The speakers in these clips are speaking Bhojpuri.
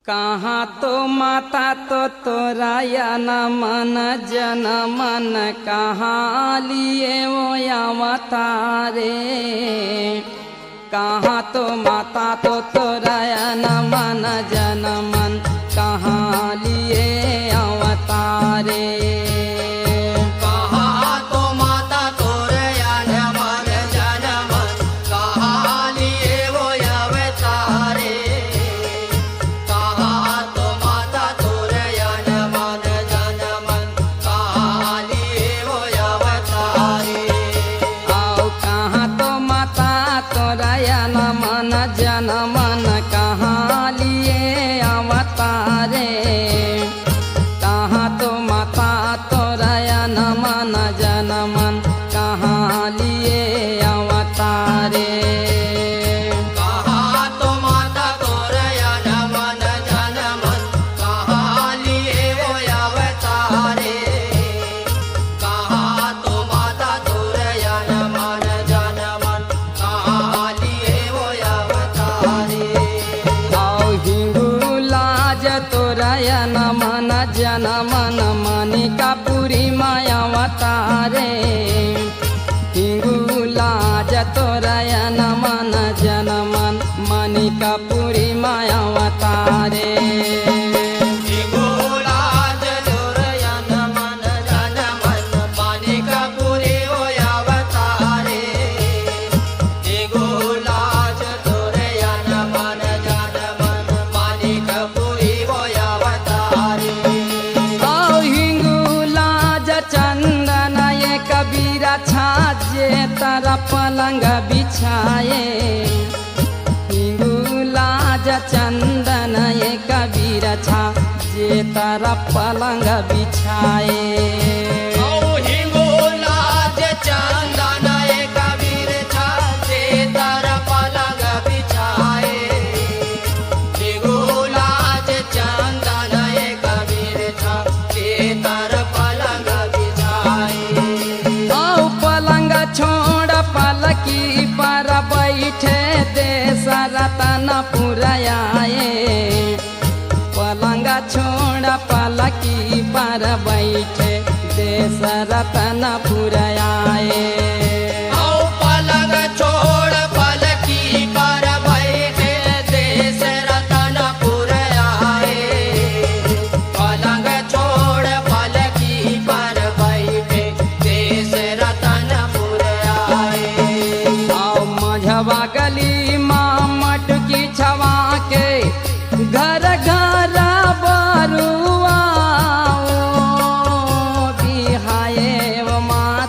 कहाँ तो माता तो तोराया न मन जन मन कहाँ लिए वो अवतारे। कहाँ तो माता तो तोराया न मन जन मन कहाँ लिए अवतारे। जन मन कहाँ लिए अवतारे। कहाँ तो माता तोराया न मन जन मन कहाँ लिए अवतारे। कहाँ तो माता तोराया न मन जन मन कहाँ लिए वो अवतारे। कहाँ तो माता तोराया न मन जन मन कहाँ लिए वो अवतारे। तोराया न मन जन मन मणिकापुरी माया अवतारे। हिंगुलाज तोराया न मन जन मन मणिकापुरी माया अवतारे। छाजे तारा पलंग बिछाए। हिंगुलाज चंदन ये कबीर छाजे तारा पलंग बिछाए। हिंगुलाज चंदन ये कबीर छाजे तारा पलंग बिछाए। हिंगुलाज चंदन ये कबीर छाजे तारा पलंग बिछाए। छोड़ पलकी पर बैठे देश रतन पुराए। पलंग छोड़ पलकी पर बैठे देश रतन पुराए। पलंग छोड़ पलकी पर बैठे देश रतन पुराए। पलंग छोड़ पलकी पर बैठे देश रतन मझवा गली माँ मटकी छवा के घर घर बरुआ बिहाए माँ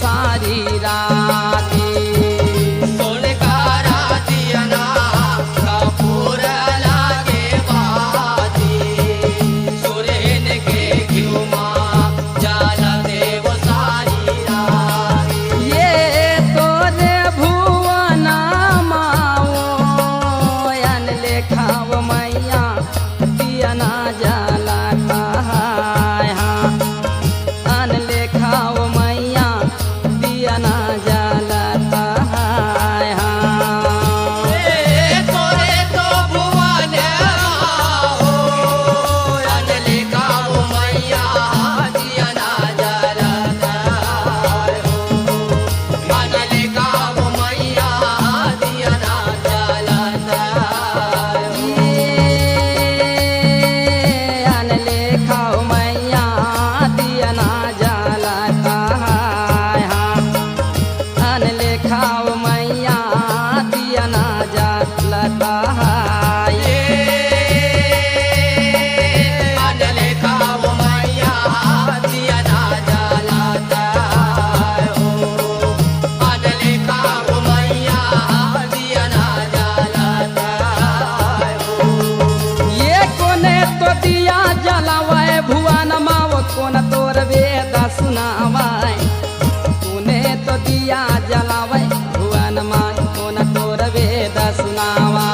सारी राती सोन का दिया ना कपूर लागे बाती सुरेन के घिउ माँ जाला देव सारी राती ये तोरे भुवन माओ अन लेखाव मैया दिया ना जाला कहाय हाँ अन लेखाव मैया दिया ना जाला कहाय हाँ तोरे तो भुवन हो अनले काव मैया दिया ना जलता हो अनले काव मैया दिया ना जलता अन लेखाव मैया दिया ना जाला कहाय हाँ अन लेखाव मैया दिया ना जाला कहाय अनले काव मैया दिया ना जलता हो अनले काव मैया दिया ना जलता हो ये कोने तो दिया जलावे भुवन माव कोन तोर वेद सुनावे कोने तो दिया जलावे भुवन माव कोन तोर वेद सुनावा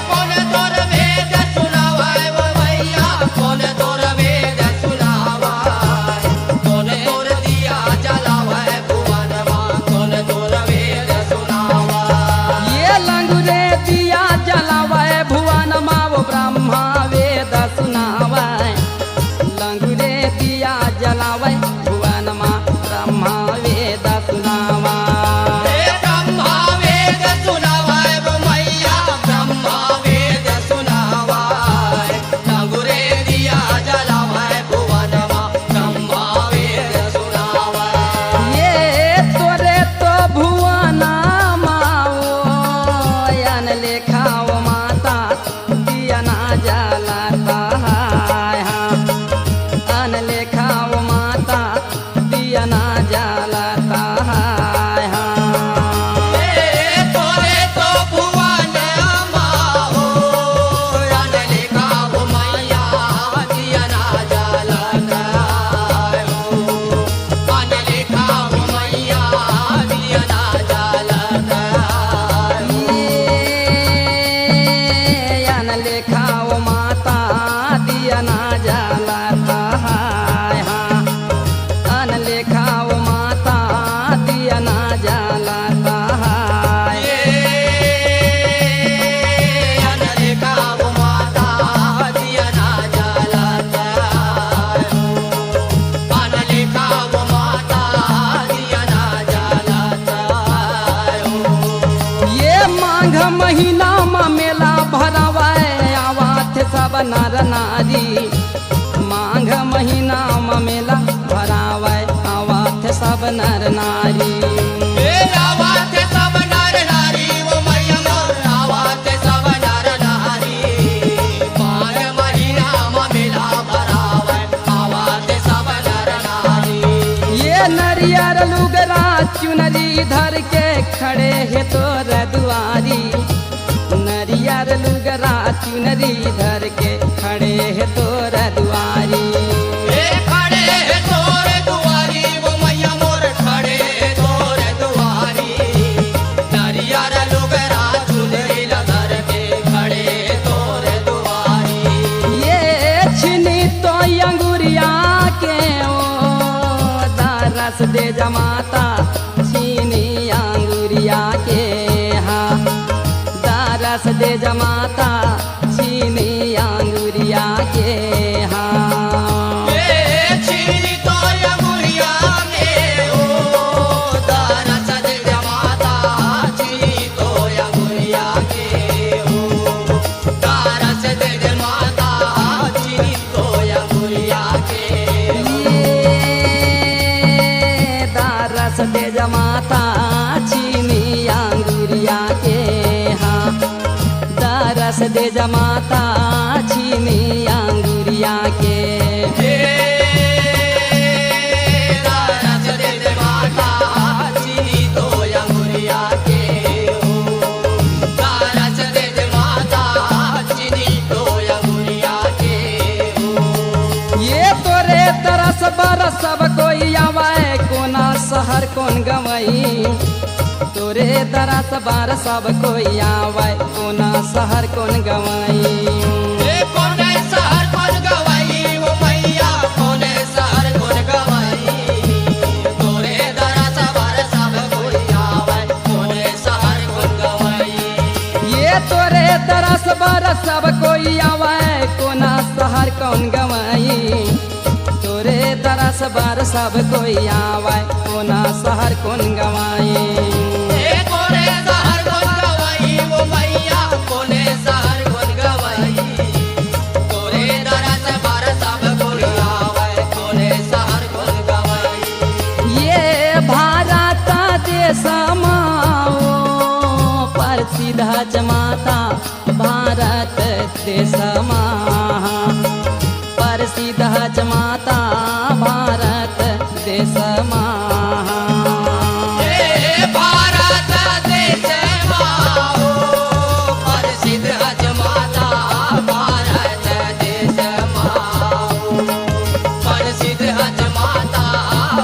कौन तोर वेद सुनावाय वो भैया कौन तोर वेद सुनावाय कौन तोर दिया जलावाय भुवन माँ कौन तोर वेद सुनावाय ये लंगुरे दिया जलावे भुवन माव ब्रह्मा वेद सुनावे लंगुरे दिया जलावे भुवन माँ ब्रह्मा वेद सुनावा ब्रह्मा वेद सुनावाय वो मैया ब्रह्मा वेद सुनावाय लंगुरे दिया जलावाय भुवन माँ ब्रह्मा वेद सुनावाय ये तोरे तो भुवन माओ अन लेखाव माता दिया ना जाला कहाय हाँ अन लेखाव माता दिया ना जाला कहाय हाँ तोरे तो भुवन माहो अनले काव मैया दिया ना जलता हो अनले काव मैया दिया ना जलता हो अन लेखाव माता दिया ना जाला कहाय हाँ अन लेखाव माता दिया ना जाला कहाय अनले काव माता दिया ना जलता हो अनले काव माता दिया ना जलता हो ये माघ महीना में मेला भरावे आवाथ सब नर नारी माघ महीना में मेला भरावे आवाथ सब नर नारी आवाज सब नर नारी वो मैया मोर आवाज सब नर नारी माघ महीना में मेला भरावे आवाज सब नर नारी ये नरियर लुगरा चुनरी धर के खड़े है तोर दुआरी नरियर लुगरा चुनरी धर के खड़े है तोर दुआरी खड़े तोर दुआरी वो मैया मोर खड़े तोर दुआरी नरियर लुगरा चुनरी धर के खड़े तोर दुआरी ये छिनी तो अंगुरिया के ओ दारस दे जमाता छीनी अंगुरिया के हाँ दारस दे जमाता छीनी अंगुरिया के हाँ छीनी तो अंगुरिया के ओ दारस दे जमाता छीनी तो अंगुरिया के ओ दारस दे जमाता छीनी तो अंगुरिया के दारस दे जमाता छीनी अंगुरिया के हाँ दारस दे जमाता छीनी अंगुरिया के दारस दे जमाता सब कोई आवे कोना शहर कौन गवई तोरे दरस बार सब कोई आवे कोना शहर कौन गवई कोने शहर कौन गवाई वो मैया कोने शहर कौन गवाई तोरे दरस बार सब कोई आवे कोने शहर कौन गवाई ये तोरे दरस बार सब कोई आवे कोना शहर कौन गवई तोरे दरस बार सब कोई आवे कोना शहर कौन गवई कोने शहर कौन गवाई वो मैया कोने शहर कौन गवाई तोरे दरस बार सब कोई आवे कोने शहर कौन गवाई ये भारत देश माओ पर सीधा जमाता भारत देश पर सीधा जमाता भारत देश भारत देश माओ प्रसिद्ध अजमाता भारत देश माओ प्रसिद्ध अजमाता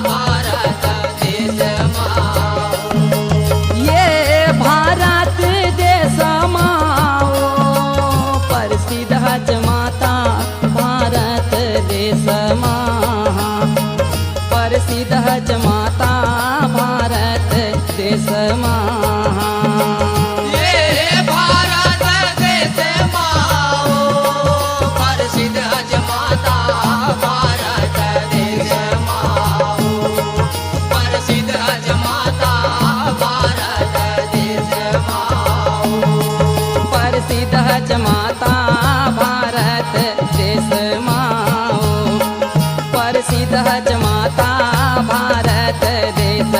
भारत देश माओ ये भारत देश माओ पर सीधा जमाता भारत देश पर सीधा जमाता भारत देश ये भारत देश माओ प्रसिद्ध अजमाता भारत देश माओ प्रसिद्ध अजमाता भारत देश माओ पर सीधा जमाता भारत देश पर सीधा जमाता भारत देश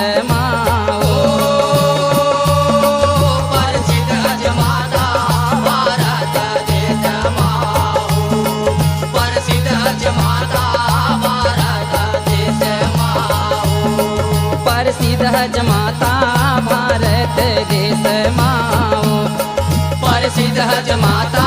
प्रसिद्ध अजमाता भारत देश माओ प्रसिद्ध अजमाता भारत देश माओ पर सीधा जमाता भारत देश प्रसिद्ध अजमाता